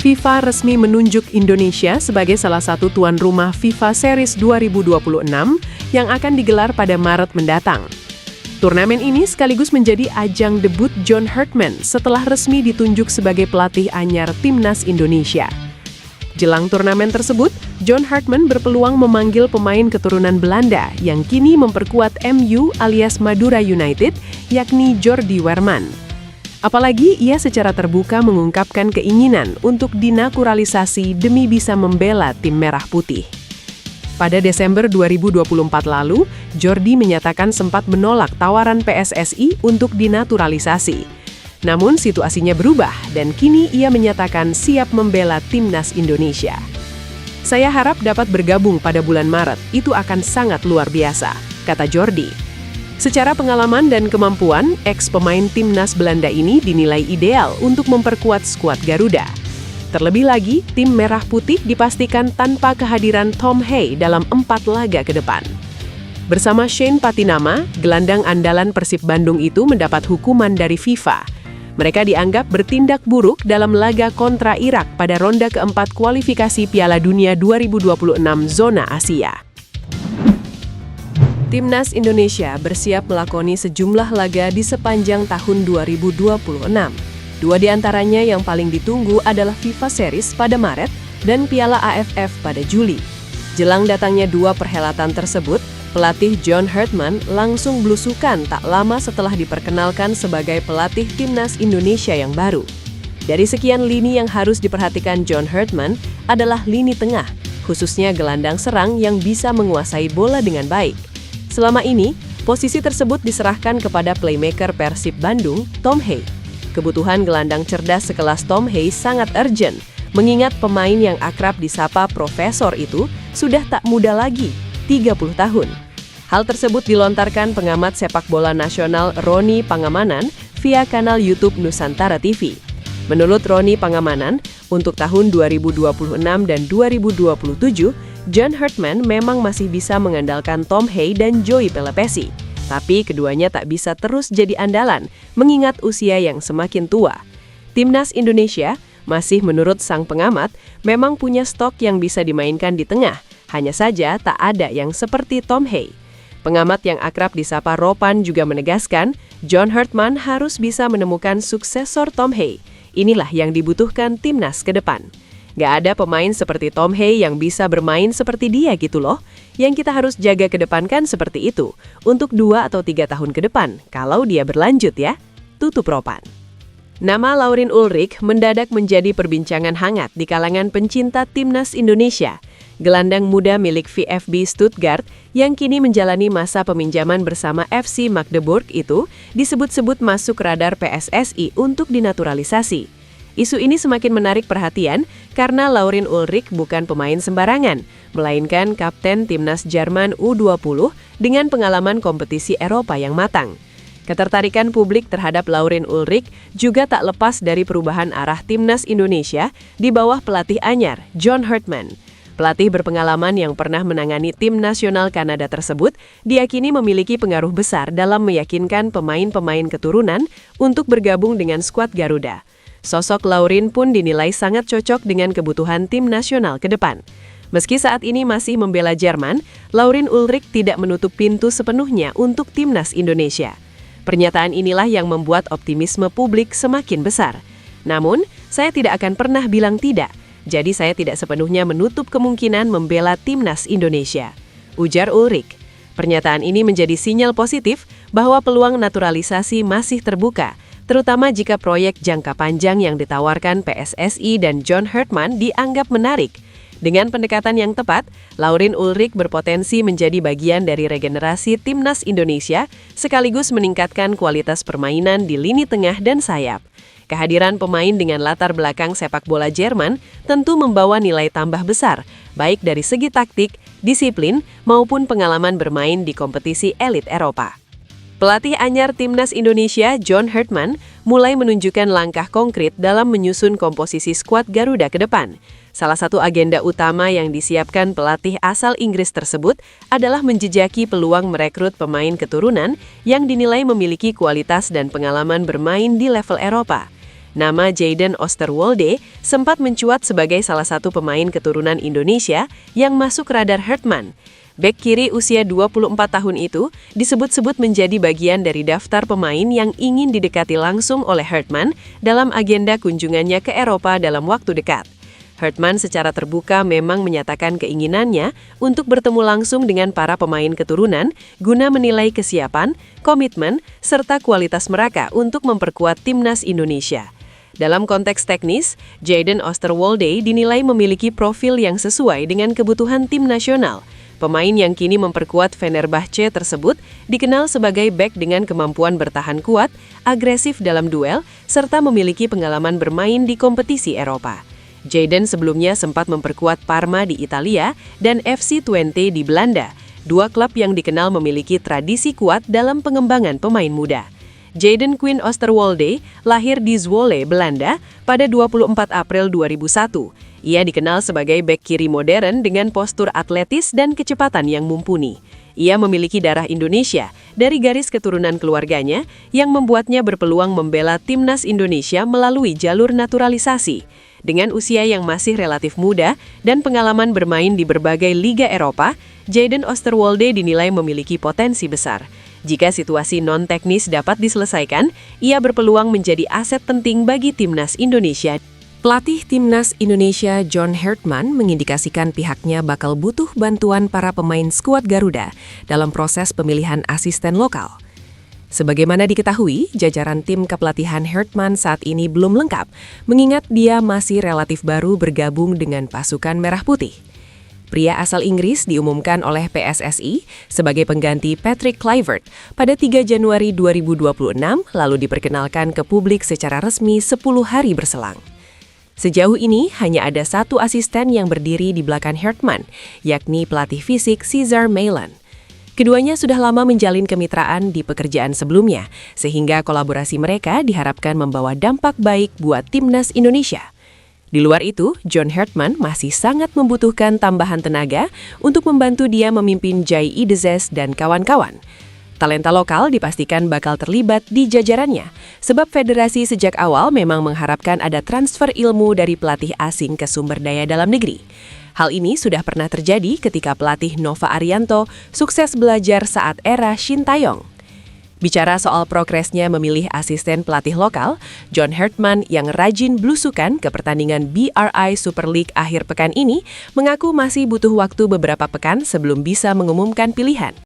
FIFA resmi menunjuk Indonesia sebagai salah satu tuan rumah FIFA Series 2026 yang akan digelar pada Maret mendatang. Turnamen ini sekaligus menjadi ajang debut John Hartman setelah resmi ditunjuk sebagai pelatih anyar Timnas Indonesia. Jelang turnamen tersebut, John Hartman berpeluang memanggil pemain keturunan Belanda yang kini memperkuat MU alias Madura United, yakni Jordi Weerman. Apalagi ia secara terbuka mengungkapkan keinginan untuk dinaturalisasi demi bisa membela tim merah putih. Pada Desember 2024 lalu, Jordi menyatakan sempat menolak tawaran PSSI untuk dinaturalisasi. Namun situasinya berubah dan kini ia menyatakan siap membela Timnas Indonesia. Saya harap dapat bergabung pada bulan Maret, itu akan sangat luar biasa, kata Jordi. Secara pengalaman dan kemampuan, ex-pemain Timnas Belanda ini dinilai ideal untuk memperkuat skuad Garuda. Terlebih lagi, tim Merah Putih dipastikan tanpa kehadiran Tom Hay dalam 4 laga ke depan. Bersama Shane Patinama, gelandang andalan Persib Bandung itu mendapat hukuman dari FIFA. Mereka dianggap bertindak buruk dalam laga kontra Irak pada ronde keempat kualifikasi Piala Dunia 2026 zona Asia. Timnas Indonesia bersiap melakoni sejumlah laga di sepanjang tahun 2026. 2 diantaranya yang paling ditunggu adalah FIFA Series pada Maret dan Piala AFF pada Juli. Jelang datangnya 2 perhelatan tersebut, pelatih John Hartman langsung belusukan tak lama setelah diperkenalkan sebagai pelatih Timnas Indonesia yang baru. Dari sekian lini yang harus diperhatikan John Hartman adalah lini tengah, khususnya gelandang serang yang bisa menguasai bola dengan baik. Selama ini, posisi tersebut diserahkan kepada playmaker Persib Bandung, Tom Hay. Kebutuhan gelandang cerdas sekelas Tom Hay sangat urgent, mengingat pemain yang akrab disapa Profesor itu sudah tak muda lagi, 30 tahun. Hal tersebut dilontarkan pengamat sepak bola nasional Roni Pangamanan via kanal YouTube Nusantara TV. Menurut Roni Pangamanan, untuk tahun 2026 dan 2027, John Hartman memang masih bisa mengandalkan Tom Hay dan Joey Pelepesi. Tapi keduanya tak bisa terus jadi andalan, mengingat usia yang semakin tua. Timnas Indonesia masih menurut sang pengamat, memang punya stok yang bisa dimainkan di tengah, hanya saja tak ada yang seperti Tom Hay. Pengamat yang akrab disapa Ropan juga menegaskan, John Hartman harus bisa menemukan suksesor Tom Hay. Inilah yang dibutuhkan Timnas ke depan. Gak ada pemain seperti Tom Hay yang bisa bermain seperti dia gitu loh. Yang kita harus jaga ke depan kan seperti itu, untuk 2 atau 3 tahun ke depan, kalau dia berlanjut ya. Tutup Ropan. Nama Laurin Ulrich mendadak menjadi perbincangan hangat di kalangan pencinta Timnas Indonesia. Gelandang muda milik VfB Stuttgart yang kini menjalani masa peminjaman bersama FC Magdeburg itu disebut-sebut masuk radar PSSI untuk dinaturalisasi. Isu ini semakin menarik perhatian karena Laurin Ulrich bukan pemain sembarangan, melainkan kapten Timnas Jerman U20 dengan pengalaman kompetisi Eropa yang matang. Ketertarikan publik terhadap Laurin Ulrich juga tak lepas dari perubahan arah Timnas Indonesia di bawah pelatih anyar John Hartman. Pelatih berpengalaman yang pernah menangani tim nasional Kanada tersebut diyakini memiliki pengaruh besar dalam meyakinkan pemain-pemain keturunan untuk bergabung dengan skuad Garuda. Sosok Laurin pun dinilai sangat cocok dengan kebutuhan tim nasional ke depan. Meski saat ini masih membela Jerman, Laurin Ulrich tidak menutup pintu sepenuhnya untuk Timnas Indonesia. Pernyataan inilah yang membuat optimisme publik semakin besar. Namun, saya tidak akan pernah bilang tidak. Jadi saya tidak sepenuhnya menutup kemungkinan membela Timnas Indonesia, ujar Ulrich. Pernyataan ini menjadi sinyal positif bahwa peluang naturalisasi masih terbuka, terutama jika proyek jangka panjang yang ditawarkan PSSI dan John Hartman dianggap menarik. Dengan pendekatan yang tepat, Laurin Ulrich berpotensi menjadi bagian dari regenerasi Timnas Indonesia, sekaligus meningkatkan kualitas permainan di lini tengah dan sayap. Kehadiran pemain dengan latar belakang sepak bola Jerman tentu membawa nilai tambah besar, baik dari segi taktik, disiplin, maupun pengalaman bermain di kompetisi elit Eropa. Pelatih anyar Timnas Indonesia, John Hartman, mulai menunjukkan langkah konkret dalam menyusun komposisi skuad Garuda ke depan. Salah satu agenda utama yang disiapkan pelatih asal Inggris tersebut adalah menjejaki peluang merekrut pemain keturunan yang dinilai memiliki kualitas dan pengalaman bermain di level Eropa. Nama Jayden Osterwolde sempat mencuat sebagai salah satu pemain keturunan Indonesia yang masuk radar Hertman. Bek kiri usia 24 tahun itu disebut-sebut menjadi bagian dari daftar pemain yang ingin didekati langsung oleh Hertman dalam agenda kunjungannya ke Eropa dalam waktu dekat. Hertman secara terbuka memang menyatakan keinginannya untuk bertemu langsung dengan para pemain keturunan guna menilai kesiapan, komitmen, serta kualitas mereka untuk memperkuat timnas Indonesia. Dalam konteks teknis, Jayden Osterwolde dinilai memiliki profil yang sesuai dengan kebutuhan tim nasional. Pemain yang kini memperkuat Fenerbahce tersebut dikenal sebagai bek dengan kemampuan bertahan kuat, agresif dalam duel, serta memiliki pengalaman bermain di kompetisi Eropa. Jayden sebelumnya sempat memperkuat Parma di Italia dan FC Twente di Belanda, dua klub yang dikenal memiliki tradisi kuat dalam pengembangan pemain muda. Jayden Quinn Osterwolde lahir di Zwolle, Belanda pada 24 April 2001. Ia dikenal sebagai bek kiri modern dengan postur atletis dan kecepatan yang mumpuni. Ia memiliki darah Indonesia dari garis keturunan keluarganya yang membuatnya berpeluang membela timnas Indonesia melalui jalur naturalisasi. Dengan usia yang masih relatif muda dan pengalaman bermain di berbagai liga Eropa, Jayden Osterwolde dinilai memiliki potensi besar. Jika situasi non-teknis dapat diselesaikan, ia berpeluang menjadi aset penting bagi timnas Indonesia. Pelatih timnas Indonesia John Hertman mengindikasikan pihaknya bakal butuh bantuan para pemain skuad Garuda dalam proses pemilihan asisten lokal. Sebagaimana diketahui, jajaran tim kepelatihan Hertman saat ini belum lengkap, mengingat dia masih relatif baru bergabung dengan pasukan Merah Putih. Pria asal Inggris diumumkan oleh PSSI sebagai pengganti Patrick Kluivert pada 3 Januari 2026, lalu diperkenalkan ke publik secara resmi 10 hari berselang. Sejauh ini, hanya ada satu asisten yang berdiri di belakang Hertman, yakni pelatih fisik Cesar Meilan. Keduanya sudah lama menjalin kemitraan di pekerjaan sebelumnya, sehingga kolaborasi mereka diharapkan membawa dampak baik buat timnas Indonesia. Di luar itu, John Hertman masih sangat membutuhkan tambahan tenaga untuk membantu dia memimpin Jai Idezes dan kawan-kawan. Talenta lokal dipastikan bakal terlibat di jajarannya, sebab federasi sejak awal memang mengharapkan ada transfer ilmu dari pelatih asing ke sumber daya dalam negeri. Hal ini sudah pernah terjadi ketika pelatih Nova Arianto sukses belajar saat era Shin Taeyong. Bicara soal progresnya memilih asisten pelatih lokal, John Hertman yang rajin blusukan ke pertandingan BRI Super League akhir pekan ini mengaku masih butuh waktu beberapa pekan sebelum bisa mengumumkan pilihan.